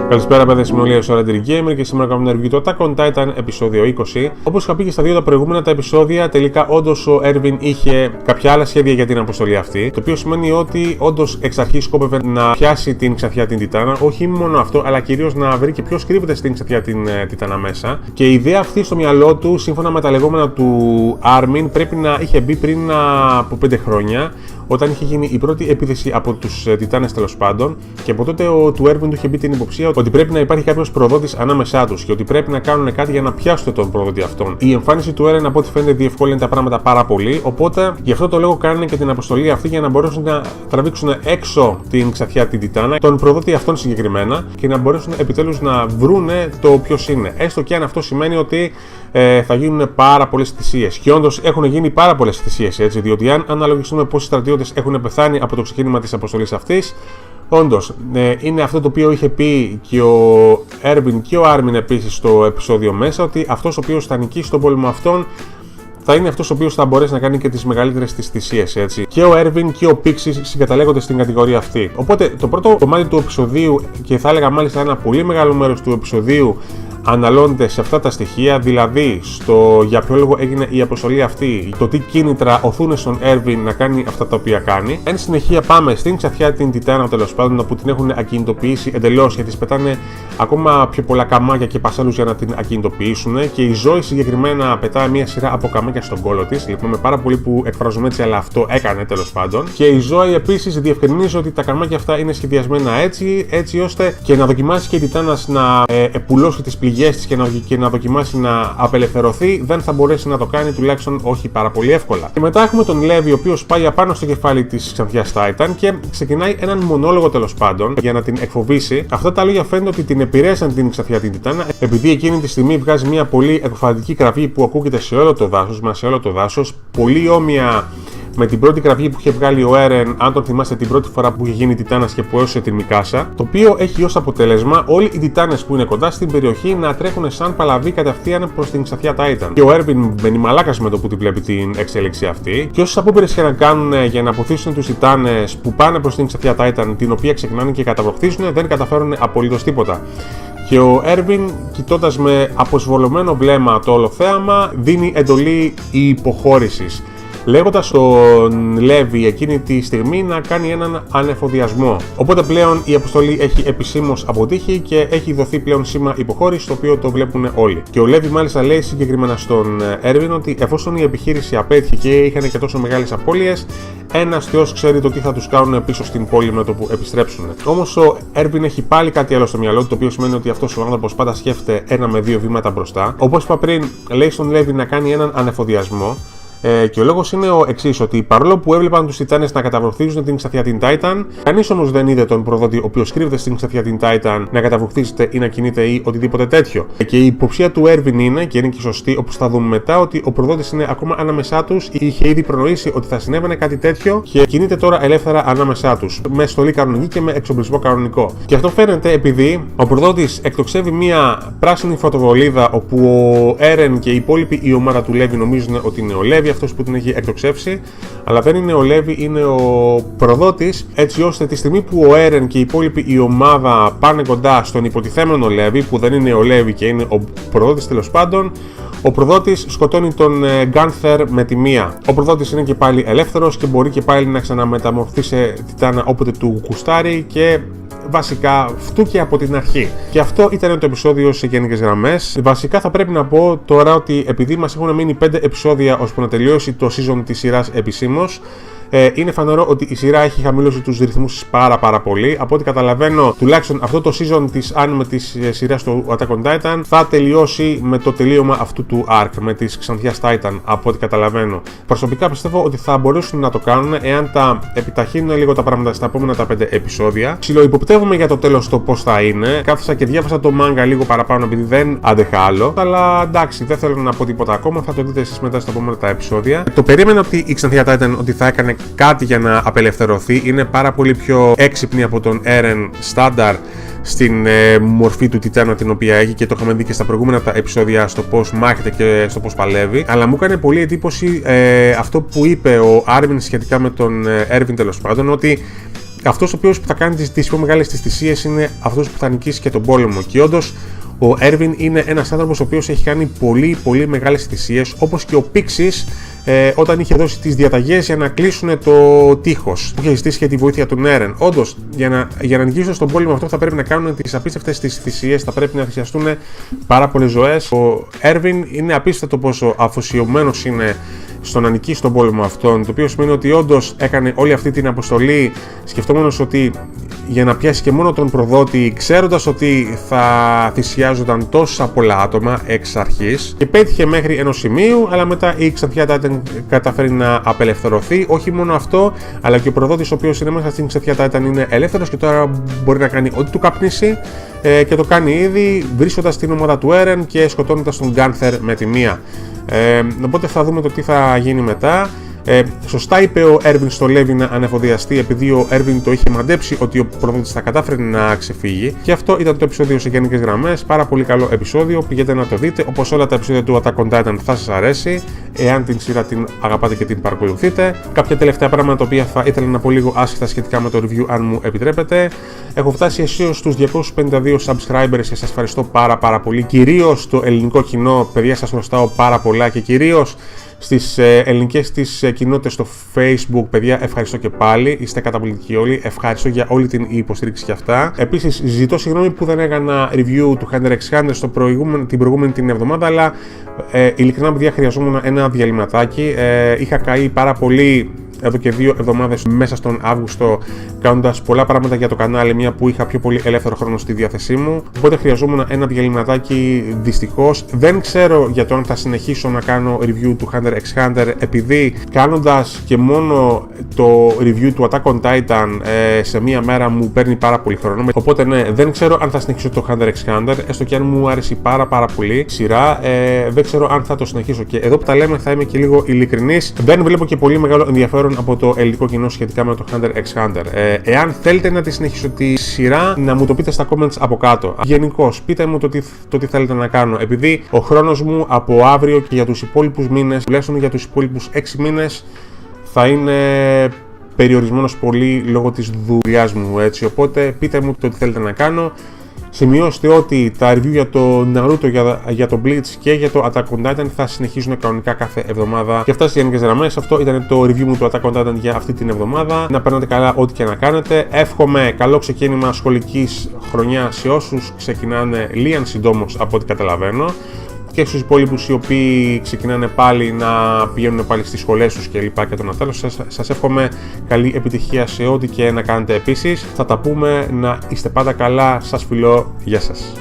Καλησπέρα, παιδες, είμαι ο Λίος ο Render Gamer και σήμερα κάνουμε ένα review του Attack on Titan επεισόδιο 20. Όπως είχα πει και στα δύο τα προηγούμενα τα επεισόδια, τελικά όντως ο Erwin είχε κάποια άλλα σχέδια για την αποστολή αυτή. Το οποίο σημαίνει ότι όντως εξ αρχής σκόπευε να πιάσει την Ξανθιά την Τιτάνα. Όχι μόνο αυτό, αλλά κυρίως να βρει και ποιος κρύβεται στην Ξανθιά την Τιτάνα μέσα. Και η ιδέα αυτή στο μυαλό του, σύμφωνα με τα λεγόμενα του Armin, πρέπει να είχε μπει πριν από 5 χρόνια. Όταν είχε γίνει η πρώτη επίθεση από τους Τιτάνες τέλος πάντων, και από τότε του Erwin του είχε μπει την υποψία ότι πρέπει να υπάρχει κάποιος προδότης ανάμεσά τους και ότι πρέπει να κάνουν κάτι για να πιάσουν τον προδότη αυτόν. Η εμφάνιση του Eren, από ό,τι φαίνεται, διευκόλυνε τα πράγματα πάρα πολύ. Οπότε γι' αυτό το λόγο κάνουν και την αποστολή αυτή για να μπορέσουν να τραβήξουν έξω την Ξανθιά την Τιτάνα, τον προδότη αυτόν συγκεκριμένα, και να μπορέσουν επιτέλους να βρούνε το ποιος είναι. Έστω και αν αυτό σημαίνει ότι θα γίνουν πάρα πολλές θυσίες. Και όντως έχουν γίνει πάρα πολλές θυσίες, έτσι, διότι αν αναλογιστούμε πόσοι στρατιώτες έχουν πεθάνει από το ξεκίνημα της αποστολής αυτής, όντως είναι αυτό το οποίο είχε πει και ο Erwin και ο Armin επίσης στο επεισόδιο μέσα, ότι αυτός ο οποίος θα νικήσει τον πόλεμο αυτόν θα είναι αυτός ο οποίος θα μπορέσει να κάνει και τις μεγαλύτερες τις θυσίες, έτσι. Και ο Erwin και ο Pixis συγκαταλέγονται στην κατηγορία αυτή. Οπότε το πρώτο κομμάτι του επεισοδίου, και θα έλεγα μάλιστα ένα πολύ μεγάλο μέρος του επεισοδίου, αναλώνεται σε αυτά τα στοιχεία, δηλαδή στο για ποιο λόγο έγινε η αποστολή αυτή, το τι κίνητρα οθούν στον Erwin να κάνει αυτά τα οποία κάνει. Εν συνεχεία πάμε στην Ξανθιά την Τιτάνα, τέλος πάντων, όπου την έχουν ακινητοποιήσει εντελώς και της πετάνε ακόμα πιο πολλά καμάκια και πασάλους για να την ακινητοποιήσουν, και η Zoe συγκεκριμένα πετάει μια σειρά από καμάκια στον κόλο της. Λυπάμαι πάρα πολύ που εκφράζομαι έτσι, αλλά αυτό έκανε τέλος πάντων. Και η Zoe επίσης διευκρινίζει ότι τα καμάκια αυτά είναι σχεδιασμένα έτσι ώστε και να δοκιμάσει και η Τιτάνας να επουλώσει τις πληγές της και να δοκιμάσει να απελευθερωθεί, δεν θα μπορέσει να το κάνει, τουλάχιστον όχι πάρα πολύ εύκολα. Και μετά έχουμε τον Levi, ο οποίος πάει απάνω στο κεφάλι της Ξανθιάς Titan και ξεκινάει έναν μονόλογο τέλος πάντων για να την εκφοβήσει. Αυτά τα λόγια φαίνεται ότι την επηρέασαν την Ξανθιά την Τιτάνα, επειδή εκείνη τη στιγμή βγάζει μια πολύ εκφοβιστική κραυγή που ακούγεται σε όλο το δάσος, μα σε όλο το δάσος, πολύ όμοια με την πρώτη κραυγή που είχε βγάλει ο Eren, αν τον θυμάστε, την πρώτη φορά που είχε γίνει Τιτάνας και που έσωσε την Μικάσα. Το οποίο έχει ως αποτέλεσμα όλοι οι Τιτάνες που είναι κοντά στην περιοχή να τρέχουν σαν παλαβοί κατευθείαν προς την Ξανθιά Titan. Και ο Erwin μπαίνει μαλάκας με το που τη βλέπει την εξέλιξη αυτή. Και όσες απόπειρες και να κάνουν για να αποθήσουν τους Τιτάνες που πάνε προς την Ξανθιά Titan, την οποία ξεκινάνε και καταβροχθίζουν, δεν καταφέρουν απολύτως τίποτα. Και ο Erwin, κοιτώντας με αποσβολωμένο βλέμμα το όλο θέαμα, δίνει εντολή υποχώρησης, λέγοντας στον Levi εκείνη τη στιγμή να κάνει έναν ανεφοδιασμό. Οπότε πλέον η αποστολή έχει επισήμως αποτύχει και έχει δοθεί πλέον σήμα υποχώρηση, το οποίο το βλέπουν όλοι. Και ο Levi μάλιστα λέει συγκεκριμένα στον Erwin ότι εφόσον η επιχείρηση απέτυχε και είχαν και τόσο μεγάλες απώλειες, ένας θεός ξέρει το τι θα τους κάνουν πίσω στην πόλη με το που επιστρέψουν. Όμως ο Erwin έχει πάλι κάτι άλλο στο μυαλό του, το οποίο σημαίνει ότι αυτός ο άνθρωπος πάντα σκέφτεται 1 με 2 βήματα μπροστά. Όπως είπα πριν, λέει στον Levi να κάνει έναν ανεφοδιασμό. Και ο λόγος είναι ο εξής, ότι παρόλο που έβλεπαν τους Τιτάνες να καταβροχθίζουν την Ξανθιά την Titan, κανείς όμως δεν είδε τον προδότη ο οποίος κρύβεται στην Ξανθιά την Titan να καταβροχθίζεται ή να κινείται ή οτιδήποτε τέτοιο. Και η υποψία του Erwin είναι, και είναι και σωστή, όπως θα δούμε μετά, ότι ο προδότης είναι ακόμα ανάμεσά τους, είχε ήδη προνοήσει ότι θα συνέβαινε κάτι τέτοιο και κινείται τώρα ελεύθερα ανάμεσά τους, με στολή κανονική και με εξοπλισμό κανονικό. Και αυτό φαίνεται επειδή ο προδότης εκτοξεύει μια πράσινη φωτοβολίδα, όπου ο Eren και η υπόλοιπη η ομάδα του Levi νομίζουν ότι είναι ο Levi αυτός που την έχει εκτοξεύσει, αλλά δεν είναι ο Levi, είναι ο προδότης, έτσι ώστε τη στιγμή που ο Eren και η υπόλοιπη η ομάδα πάνε κοντά στον υποτιθέμενο Levi, που δεν είναι ο Levi και είναι ο προδότης τέλος πάντων, ο προδότης σκοτώνει τον Gunther με τη μία. Ο προδότης είναι και πάλι ελεύθερος και μπορεί και πάλι να ξαναμεταμορφωθεί σε Τιτάνα όποτε του κουστάρει, και βασικά φτούκε από την αρχή. Και αυτό ήταν το επεισόδιο σε γενικές γραμμές. Βασικά θα πρέπει να πω τώρα ότι επειδή μας έχουν μείνει 5 επεισόδια ώσπου να τελειώσει το season της σειράς επισήμως, είναι φανερό ότι η σειρά έχει χαμηλώσει τους ρυθμούς πάρα πολύ. Από ό,τι καταλαβαίνω, τουλάχιστον αυτό το season της anime της σειράς του Attack on Titan θα τελειώσει με το τελείωμα αυτού του arc, με της Ξανθιάς Titan, από ό,τι καταλαβαίνω. Προσωπικά πιστεύω ότι θα μπορέσουν να το κάνουν εάν τα επιταχύνουν λίγο τα πράγματα στα επόμενα τα 5 επεισόδια. Ψιλοϊποπτεύομαι για το τέλος το πώς θα είναι. Κάθισα και διάβασα το manga λίγο παραπάνω επειδή δεν άντεχα άλλο. Αλλά εντάξει, δεν θέλω να πω τίποτα ακόμα. Θα το δείτε εσείς μετά στα επόμενα τα επεισόδια. Το περίμενα ότι η Ξανθιά Titan ότι θα έκανε κάτι για να απελευθερωθεί. Είναι πάρα πολύ πιο έξυπνη από τον Eren στάνταρ στην μορφή του Τιτάνα την οποία έχει, και το είχαμε δει και στα προηγούμενα τα επεισόδια στο πώς μάχεται και στο πώς παλεύει. Αλλά μου έκανε πολύ εντύπωση αυτό που είπε ο Armin σχετικά με τον Erwin τέλος πάντων, ότι αυτός ο οποίος θα κάνει τις πιο μεγάλες τις θυσίες είναι αυτός που θα νικήσει και τον πόλεμο. Και όντως ο Έρβιν είναι ένας άνθρωπος ο οποίος έχει κάνει πολύ μεγάλες θυσίες, όπως και ο Πίξης όταν είχε δώσει τις διαταγές για να κλείσουν το τείχος που είχε ζητήσει και τη βοήθεια του Έρεν. Όντως, για να νικήσουν στον πόλεμο αυτό θα πρέπει να κάνουν τις απίστευτες τις θυσίες, θα πρέπει να θυσιαστούν πάρα πολλές ζωές. Ο Έρβιν είναι απίστευτο πόσο αφοσιωμένος είναι στο να νικήσει τον πόλεμο αυτόν, το οποίο σημαίνει ότι όντως έκανε όλη αυτή την αποστολή σκεφτόμενος ότι για να πιάσει και μόνο τον προδότη, ξέροντας ότι θα θυσιάζονταν τόσα πολλά άτομα εξ αρχής, και πέτυχε μέχρι ενός σημείου, αλλά μετά η Ξανθιά Titan καταφέρει να απελευθερωθεί. Όχι μόνο αυτό, αλλά και ο προδότης ο οποίος είναι μέσα στην Ξανθιά Titan είναι ελεύθερος και τώρα μπορεί να κάνει ό,τι του καπνίσει, και το κάνει ήδη βρίσκοντας την ομάδα του Έρεν και σκοτώνοντας τον Γκάνθερ με τη μία. Οπότε θα δούμε το τι θα γίνει μετά. Σωστά είπε ο Έρβιν στο Λέβι να ανεφοδιαστεί, επειδή ο Έρβιν το είχε μαντέψει ότι ο προδότης θα κατάφερε να ξεφύγει. Και αυτό ήταν το επεισόδιο σε γενικές γραμμές. Πάρα πολύ καλό επεισόδιο. Πηγαίνετε να το δείτε. Όπως όλα τα επεισόδια του Attack on Titan θα σας αρέσει, εάν την σειρά την αγαπάτε και την παρακολουθείτε. Κάποια τελευταία πράγματα τα οποία θα ήθελα να πω λίγο άσχετα σχετικά με το review, αν μου επιτρέπετε. Έχω φτάσει αισίως στους 252 subscribers και σας ευχαριστώ πάρα πολύ. Κυρίως στο ελληνικό κοινό, παιδιά, σας χρωστάω πάρα πολλά, και κυρίως στις ελληνικές της κοινότητες στο Facebook, παιδιά, ευχαριστώ και πάλι. Είστε καταπληκτικοί όλοι. Ευχαριστώ για όλη την υποστήριξη και αυτά. Επίσης, ζητώ συγγνώμη που δεν έκανα review του Hunter x Hunter την προηγούμενη την εβδομάδα, αλλά ειλικρινά, παιδιά, χρειαζόμουν ένα διαλυματάκι. Είχα καεί πάρα πολύ εδώ και 2 εβδομάδες μέσα στον Αύγουστο, κάνοντας πολλά πράγματα για το κανάλι, μια που είχα πιο πολύ ελεύθερο χρόνο στη διάθεσή μου. Οπότε χρειαζόμουν ένα διαλυματάκι, δυστυχώς. Δεν ξέρω για το αν θα συνεχίσω να κάνω review του Hunter x Hunter, επειδή κάνοντας και μόνο το review του Attack on Titan σε μία μέρα μου παίρνει πάρα πολύ χρόνο. Οπότε ναι, δεν ξέρω αν θα συνεχίσω το Hunter x Hunter, έστω και αν μου άρεσε πάρα πολύ σειρά. Δεν ξέρω αν θα το συνεχίσω. Και εδώ που τα λέμε, θα είμαι και λίγο ειλικρινής. Δεν βλέπω και πολύ μεγάλο ενδιαφέρον από το ελληνικό κοινό σχετικά με το Hunter x Hunter. Εάν θέλετε να τη συνεχίσω τη σειρά, να μου το πείτε στα comments από κάτω. Γενικώς, πείτε μου το τι θέλετε να κάνω. Επειδή ο χρόνος μου από αύριο και για τους υπόλοιπους μήνες, τουλάχιστον για τους υπόλοιπους 6 μήνες, θα είναι περιορισμένος πολύ λόγω της δουλειάς μου, έτσι. Οπότε πείτε μου το τι θέλετε να κάνω. Σημειώστε ότι τα review για το Naruto, για το Bleach και για το Attack on Titan θα συνεχίζουν κανονικά κάθε εβδομάδα. Και αυτά στις γενικές γραμμές. Αυτό ήταν το review μου του Attack on Titan για αυτή την εβδομάδα. Να περνάτε καλά ό,τι και να κάνετε. Εύχομαι καλό ξεκίνημα σχολικής χρονιάς σε όσους ξεκινάνε λίγαν συντόμως από ό,τι καταλαβαίνω. Και στους υπόλοιπους οι οποίοι ξεκινάνε πάλι να πηγαίνουν πάλι στις σχολές τους κλπ. Και το να θέλω, σας εύχομαι καλή επιτυχία σε ό,τι και να κάνετε επίσης. Θα τα πούμε, να είστε πάντα καλά, σας φιλώ, γεια σας.